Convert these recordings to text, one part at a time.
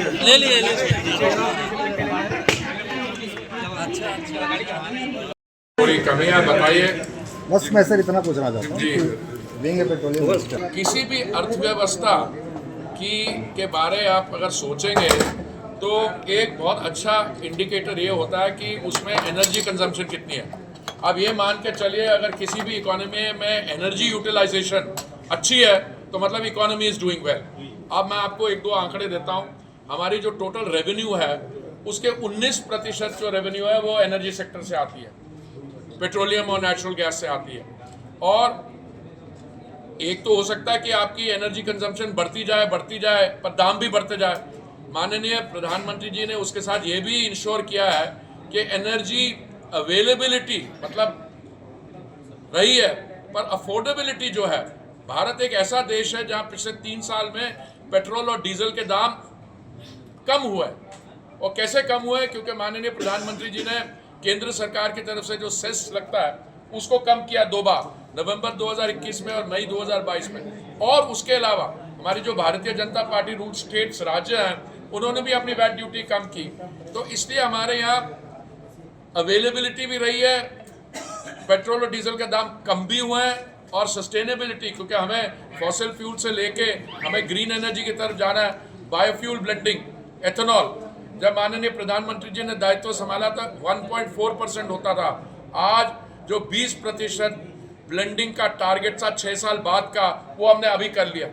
ले लिए थोड़ी कमियां बताइए। बस मैं सर इतना पूछना चाहता हूँ जी। कि विंग पेट्रोलियम किसी भी अर्थव्यवस्था के बारे आप अगर सोचेंगे तो एक बहुत अच्छा इंडिकेटर ये होता है कि उसमें एनर्जी कंजम्पशन कितनी है। अब ये मान के चलिए अगर किसी भी इकोनॉमी में एनर्जी यूटिलाइजेशन अच्छी है तो मतलब इकोनॉमी इज डूइंग वेल। अब मैं आपको एक दो आंकड़े देता हूँ। हमारी जो टोटल रेवेन्यू है उसके 19% जो रेवेन्यू है वो एनर्जी सेक्टर से आती है, पेट्रोलियम और नेचुरल गैस से आती है। और एक तो हो सकता है कि आपकी एनर्जी कंजम्पशन बढ़ती जाए पर दाम भी बढ़ते जाए। माननीय प्रधानमंत्री जी ने उसके साथ ये भी इंश्योर किया है कि एनर्जी अवेलेबिलिटी मतलब रही है पर अफोर्डेबिलिटी जो है, भारत एक ऐसा देश है जहां पिछले 3 साल में पेट्रोल और डीजल के दाम कम हुए। और कैसे कम हुए? क्योंकि माननीय प्रधानमंत्री जी ने केंद्र सरकार की तरफ से जो सेस लगता है उसको कम किया 2 बार, नवंबर 2021 में और मई 2022 में। और उसके अलावा हमारी जो Bharatiya Janata party rule states राज्य हैं उन्होंने भी अपनी वैट ड्यूटी कम की। तो इसलिए हमारे यहाँ अवेलेबिलिटी भी रही है, पेट्रोल और डीजल के दाम कम भी हुए हैं और सस्टेनेबिलिटी, क्योंकि हमें फॉसिल फ्यूल से लेके हमें ग्रीन एनर्जी की तरफ जाना है। बायोफ्यूल ब्लेंडिंग, एथेनॉल, जब माननीय प्रधानमंत्री जी ने दायित्व संभाला था 1.4% होता था। आज जो 20% ब्लेंडिंग का टारगेट था 6 साल बाद का, वो हमने अभी कर लिया।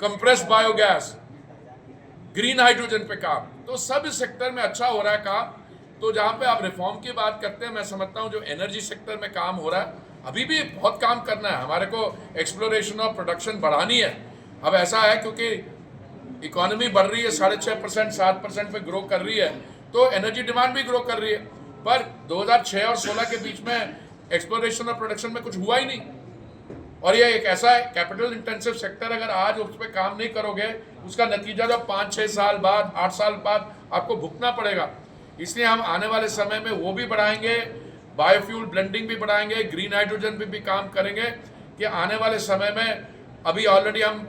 कंप्रेस्ड बायोगैस, ग्रीन हाइड्रोजन पे काम, तो सब इस सेक्टर में अच्छा हो रहा है काम। तो जहां पे आप रिफॉर्म की बात करते हैं, मैं समझता हूं जो एनर्जी सेक्टर में काम हो रहा है अभी भी बहुत काम करना है। हमारे को एक्सप्लोरेशन और प्रोडक्शन बढ़ानी है। अब ऐसा है क्योंकि इकोनॉमी बढ़ रही है, 6.5% 7% पे ग्रो कर रही है, तो एनर्जी डिमांड भी ग्रो कर रही है। पर 2006 और 16 के बीच में एक्सप्लोरेशन और प्रोडक्शन में कुछ हुआ ही नहीं। और ये एक ऐसा कैपिटल इंटेंसिव सेक्टर, अगर आज उस पर काम नहीं करोगे उसका नतीजा जो 5-6 साल बाद 8 साल बाद आपको भुगतना पड़ेगा। इसलिए हम आने वाले समय में वो भी बढ़ाएंगे, बायोफ्यूल ब्लेंडिंग भी बढ़ाएंगे, ग्रीन हाइड्रोजन भी काम करेंगे कि आने वाले समय में, अभी ऑलरेडी हम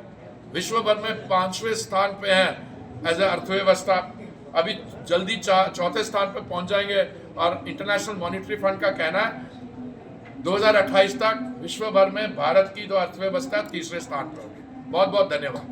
विश्व भर में 5वें स्थान पे हैं एज ए अर्थव्यवस्था, अभी जल्दी 4थे स्थान पे पहुंच जाएंगे। और इंटरनेशनल मॉनिटरी फंड का कहना है 2028 तक विश्व भर में भारत की जो अर्थव्यवस्था 3रे स्थान पर होगी। बहुत बहुत धन्यवाद।